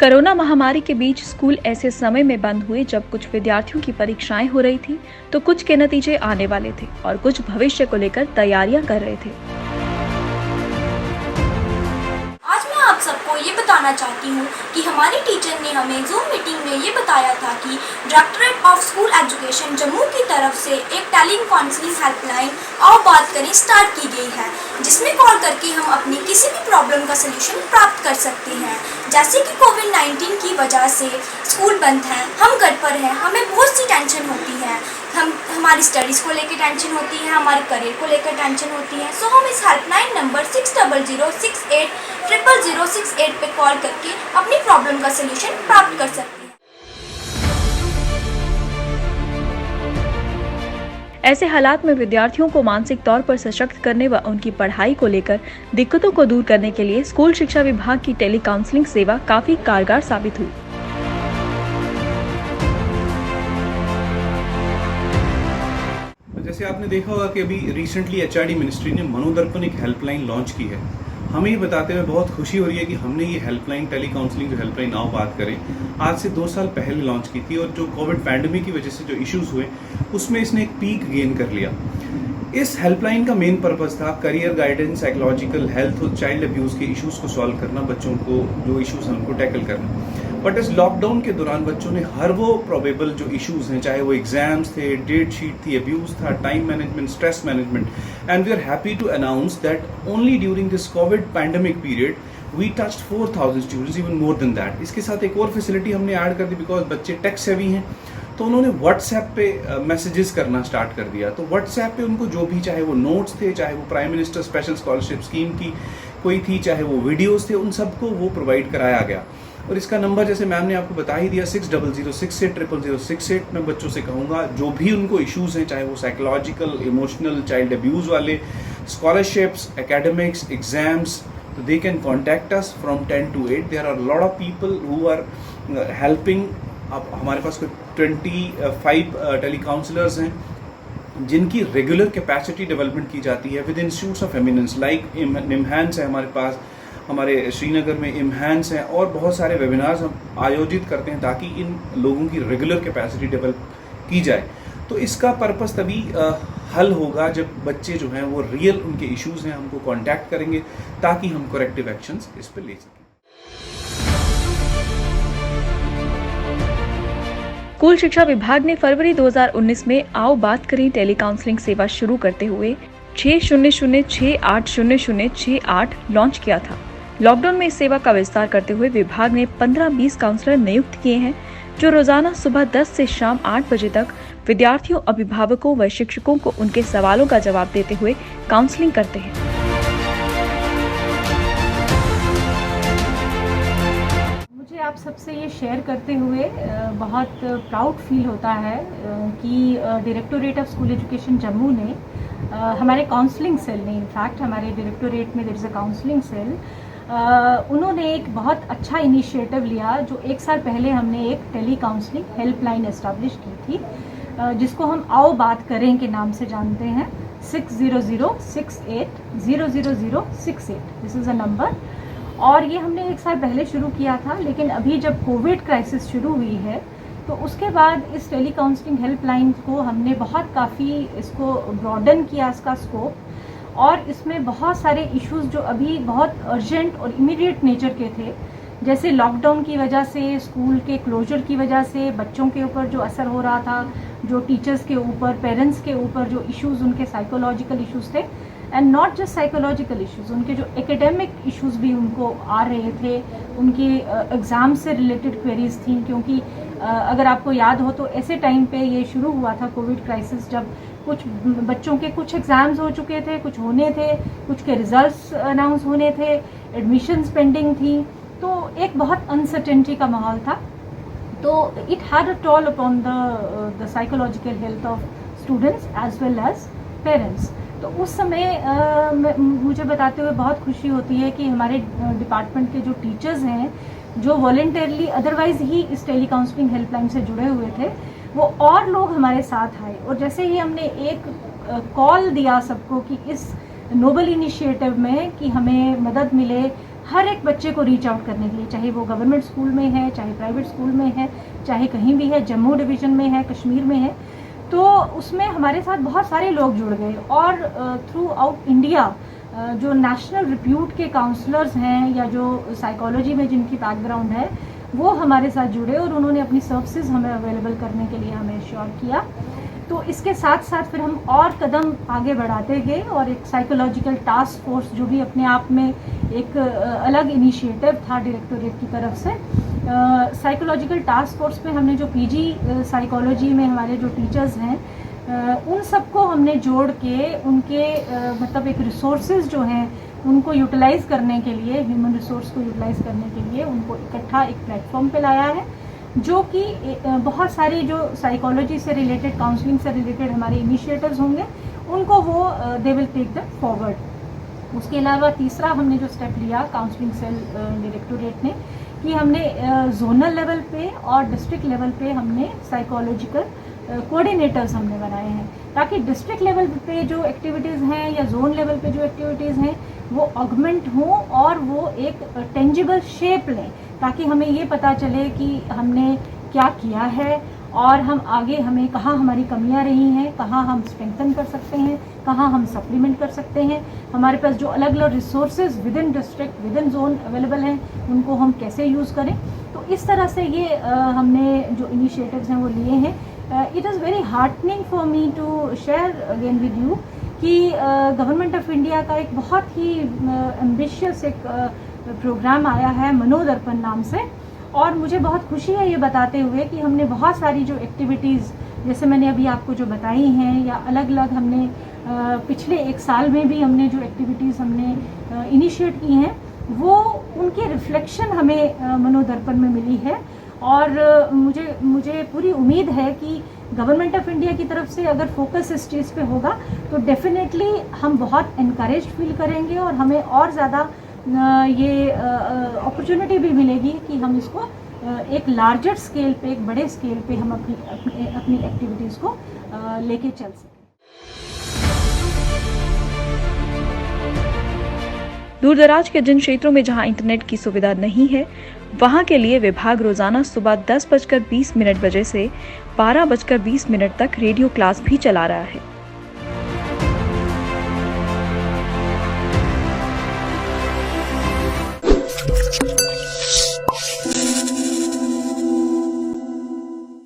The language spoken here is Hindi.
कोरोना महामारी के बीच स्कूल ऐसे समय में बंद हुए जब कुछ विद्यार्थियों की परीक्षाएं हो रही थी, तो कुछ के नतीजे आने वाले थे और कुछ भविष्य को लेकर तैयारियां कर रहे थे। आज मैं आप सबको ये बताना चाहती हूँ कि हमारी टीचर ने हमें जूम मीटिंग में ये बताया था कि directorate of school education Jammu की तरफ से एक टेली काउंसलिंग हेल्पलाइन आओ बात करें स्टार्ट की गई है, जिसमें कॉल करके हम अपनी किसी भी प्रॉब्लम का सलूशन प्राप्त कर सकते हैं। जैसे कि कोविड-19 की वजह से स्कूल बंद है, हम घर पर हैं, हमें बहुत सी टेंशन होती है, हमारी स्टडीज़ को लेकर टेंशन होती है, हमारे करियर को लेकर टेंशन होती है। सो हम इस हेल्पलाइन नंबर 6006800068 पे कॉल करके अपनी प्रॉब्लम का सलूशन प्राप्त कर सकते हैं। ऐसे हालात में विद्यार्थियों को मानसिक तौर पर सशक्त करने व उनकी पढ़ाई को लेकर दिक्कतों को दूर करने के लिए स्कूल शिक्षा विभाग की टेली काउंसलिंग सेवा काफी कारगर साबित हुई। जैसे आपने देखा होगा कि अभी रिसेंटली एचआरडी मिनिस्ट्री ने मनोदर्पण एक हेल्पलाइन लॉन्च की है। हमें ये बताते हुए बहुत खुशी हो रही है कि हमने ये हेल्पलाइन टेली काउंसलिंग जो हेल्पलाइन आओ बात करें आज से 2 साल पहले लॉन्च की थी, और जो कोविड पैंडेमिक की वजह से जो इश्यूज हुए उसमें इसने एक पीक गेन कर लिया। इस हेल्पलाइन का मेन पर्पस था करियर गाइडेंस, साइकोलॉजिकल हेल्थ और चाइल्ड अब्यूज के इश्यूज को सॉल्व करना, बच्चों को जो इश्यूज हैं उनको टैकल करना। बट इस लॉकडाउन के दौरान बच्चों ने हर वो प्रोबेबल जो इश्यूज हैं, चाहे वो एग्जाम्स थे, डेट शीट थी, अब्यूज था, time management, stress management, and we are happy to announce that only during this covid pandemic period we touched 4000 students, even more than that. इसके साथ एक और फैसिलिटी हमने ऐड कर दी, बिकॉज बच्चे टेक सेवी हैं, तो उन्होंने व्हाट्सएप पे मैसेजेस करना स्टार्ट कर दिया। तो व्हाट्सएप पे उनको जो भी, चाहे वो नोट्स थे, चाहे वो prime minister special scholarship scheme की कोई थी, चाहे वो वीडियोस थे, उन सबको वो प्रोवाइड कराया गया। और इसका नंबर जैसे मैम ने आपको बता ही दिया 6006800068। मैं बच्चों से कहूँगा जो भी उनको इश्यूज हैं, चाहे वो साइकोलॉजिकल, इमोशनल, चाइल्ड अब्यूज वाले, स्कॉलरशिप्स, एकेडमिक्स, एग्जाम्स, तो they can contact us from 10 to 8। There are lot of people who are helping. अब हमारे पास कोई 25 टेली काउंसलर्स हैं जिनकी रेगुलर कैपेसिटी डेवलपमेंट की जाती है with institutes of eminence, like IMHANS है हमारे पास, हमारे श्रीनगर में इम्हांस हैं, और बहुत सारे वेबिनार्स हम आयोजित करते हैं ताकि इन लोगों की रेगुलर कैपेसिटी डेवलप की जाए। तो इसका पर्पस तभी हल होगा जब बच्चे जो हैं वो रियल उनके इश्यूज हैं हमको कांटेक्ट करेंगे, ताकि हम करेक्टिव एक्शंस इस पर ले सकें। स्कूल शिक्षा विभाग ने फरवरी 2019 में आओ बात करें टेली काउंसलिंग सेवा शुरू करते हुए 6006800068 लॉन्च किया था। लॉकडाउन में इस सेवा का विस्तार करते हुए विभाग ने 15-20 काउंसलर नियुक्त किए हैं, जो रोजाना सुबह 10 से शाम 8 बजे तक विद्यार्थियों, अभिभावकों व शिक्षकों को उनके सवालों का जवाब देते हुए काउंसलिंग करते हैं। मुझे आप सबसे ये शेयर करते हुए बहुत प्राउड फील होता है कि directorate of school education Jammu ने हमारे काउंसलिंग सेल ने, इनफैक्ट हमारे डायरेक्टोरेट में there is a counselling cell, उन्होंने एक बहुत अच्छा इनिशिएटिव लिया। जो 1 साल पहले हमने एक टेली काउंसलिंग हेल्पलाइन एस्टैब्लिश की थी, जिसको हम आओ बात करें के नाम से जानते हैं। 6006800068 दिस इज़ अ नंबर। और ये हमने 1 साल पहले शुरू किया था, लेकिन अभी जब कोविड क्राइसिस शुरू हुई है तो उसके बाद इस टेली काउंसलिंग हेल्पलाइन को हमने काफ़ी इसको ब्रॉडन किया, इसका स्कोप, और इसमें बहुत सारे इश्यूज जो अभी बहुत अर्जेंट और इमीडिएट नेचर के थे, जैसे लॉकडाउन की वजह से, स्कूल के क्लोजर की वजह से बच्चों के ऊपर जो असर हो रहा था, जो टीचर्स के ऊपर, पेरेंट्स के ऊपर जो इश्यूज, उनके साइकोलॉजिकल इश्यूज थे, and not just psychological issues, उनके जो एकेडमिक इश्यूज भी उनको आ रहे थे, उनके एग्ज़ाम से रिलेटेड क्वेरीज थी। क्योंकि अगर आपको याद हो तो ऐसे टाइम पे ये शुरू हुआ था कोविड क्राइसिस, जब कुछ बच्चों के कुछ एग्ज़ाम्स हो चुके थे, कुछ होने थे, कुछ के रिजल्ट्स अनाउंस होने थे, एडमिशन्स पेंडिंग थी, तो एक बहुत अनसर्टेनिटी का माहौल था। तो it had a toll upon the psychological health of students as well as parents. तो उस समय मुझे बताते हुए बहुत खुशी होती है कि हमारे डिपार्टमेंट के जो टीचर्स हैं, जो वॉलंटियरली अदरवाइज ही इस टेली काउंसलिंग हेल्पलाइन से जुड़े हुए थे, वो और लोग हमारे साथ आए। और जैसे ही हमने एक कॉल दिया सबको कि इस नोबल इनिशिएटिव में कि हमें मदद मिले, हर एक बच्चे को रीच आउट करने के लिए, चाहे वो गवर्नमेंट स्कूल में है, चाहे प्राइवेट स्कूल में है, चाहे कहीं भी है, जम्मू डिवीज़न में है, कश्मीर में है, तो उसमें हमारे साथ बहुत सारे लोग जुड़ गए। और थ्रू आउट इंडिया जो नेशनल रिप्यूट के काउंसलर्स हैं या जो साइकोलॉजी में जिनकी बैकग्राउंड है, वो हमारे साथ जुड़े और उन्होंने अपनी सर्विसेज हमें अवेलेबल करने के लिए हमें श्योर किया। तो इसके साथ साथ फिर हम और कदम आगे बढ़ाते गए और एक साइकोलॉजिकल टास्क फोर्स, जो भी अपने आप में एक अलग इनिशिएटिव था डायरेक्टोरेट की तरफ से, साइकोलॉजिकल टास्क फोर्स में हमने जो पीजी साइकोलॉजी में हमारे जो टीचर्स हैं, उन सबको हमने जोड़ के उनके मतलब एक रिसोर्सेज जो हैं उनको यूटिलाइज़ करने के लिए, ह्यूमन रिसोर्स को यूटिलाइज़ करने के लिए उनको इकट्ठा एक प्लेटफॉर्म पे लाया है, जो कि बहुत सारी जो साइकोलॉजी से रिलेटेड, काउंसलिंग से रिलेटेड हमारे इनिशिएटिव्स होंगे, उनको वो they will take that forward. उसके अलावा तीसरा हमने जो स्टेप लिया काउंसलिंग सेल डायरेक्टोरेट ने, कि हमने जोनल लेवल पे और डिस्ट्रिक्ट लेवल पे हमने साइकोलॉजिकल कोऑर्डिनेटर्स हमने बनाए हैं, ताकि डिस्ट्रिक्ट लेवल पे जो एक्टिविटीज़ हैं या जोन लेवल पे जो एक्टिविटीज़ हैं वो ऑगमेंट हों और वो एक टेंजिबल शेप लें, ताकि हमें ये पता चले कि हमने क्या किया है और हम आगे, हमें कहाँ हमारी कमियां रही हैं, कहाँ हम स्ट्रेंथन कर सकते हैं, कहाँ हम सप्लीमेंट कर सकते हैं, हमारे पास जो अलग अलग resources with in district, with in zone available हैं, उनको हम कैसे यूज़ करें। तो इस तरह से ये हमने जो इनिशिएटिव्स हैं वो लिए हैं। It is very heartening for me to share again with you कि गवर्नमेंट ऑफ इंडिया का एक बहुत ही एम्बिशियस एक प्रोग्राम आया है मनोदर्पण नाम से, और मुझे बहुत खुशी है ये बताते हुए कि हमने बहुत सारी जो एक्टिविटीज़, जैसे मैंने अभी आपको जो बताई हैं, या अलग अलग हमने पिछले एक साल में भी हमने जो एक्टिविटीज़ हमने इनिशिएट की हैं, वो उनकी रिफ्लेक्शन हमें मनोदर्पण में मिली है। और मुझे पूरी उम्मीद है कि गवर्नमेंट ऑफ इंडिया की तरफ से अगर फोकस इस चीज़ पे होगा तो डेफिनेटली हम बहुत इनकरेज फील करेंगे और हमें और ज़्यादा ये अपॉर्चुनिटी भी मिलेगी कि हम इसको एक लार्जर स्केल पे, एक बड़े स्केल पे हम अपनी एक्टिविटीज़ को लेके चल सकें। दूरदराज के जिन क्षेत्रों में जहां इंटरनेट की सुविधा नहीं है, वहां के लिए विभाग रोजाना सुबह 10:20 बजे से 12:20 तक रेडियो क्लास भी चला रहा है।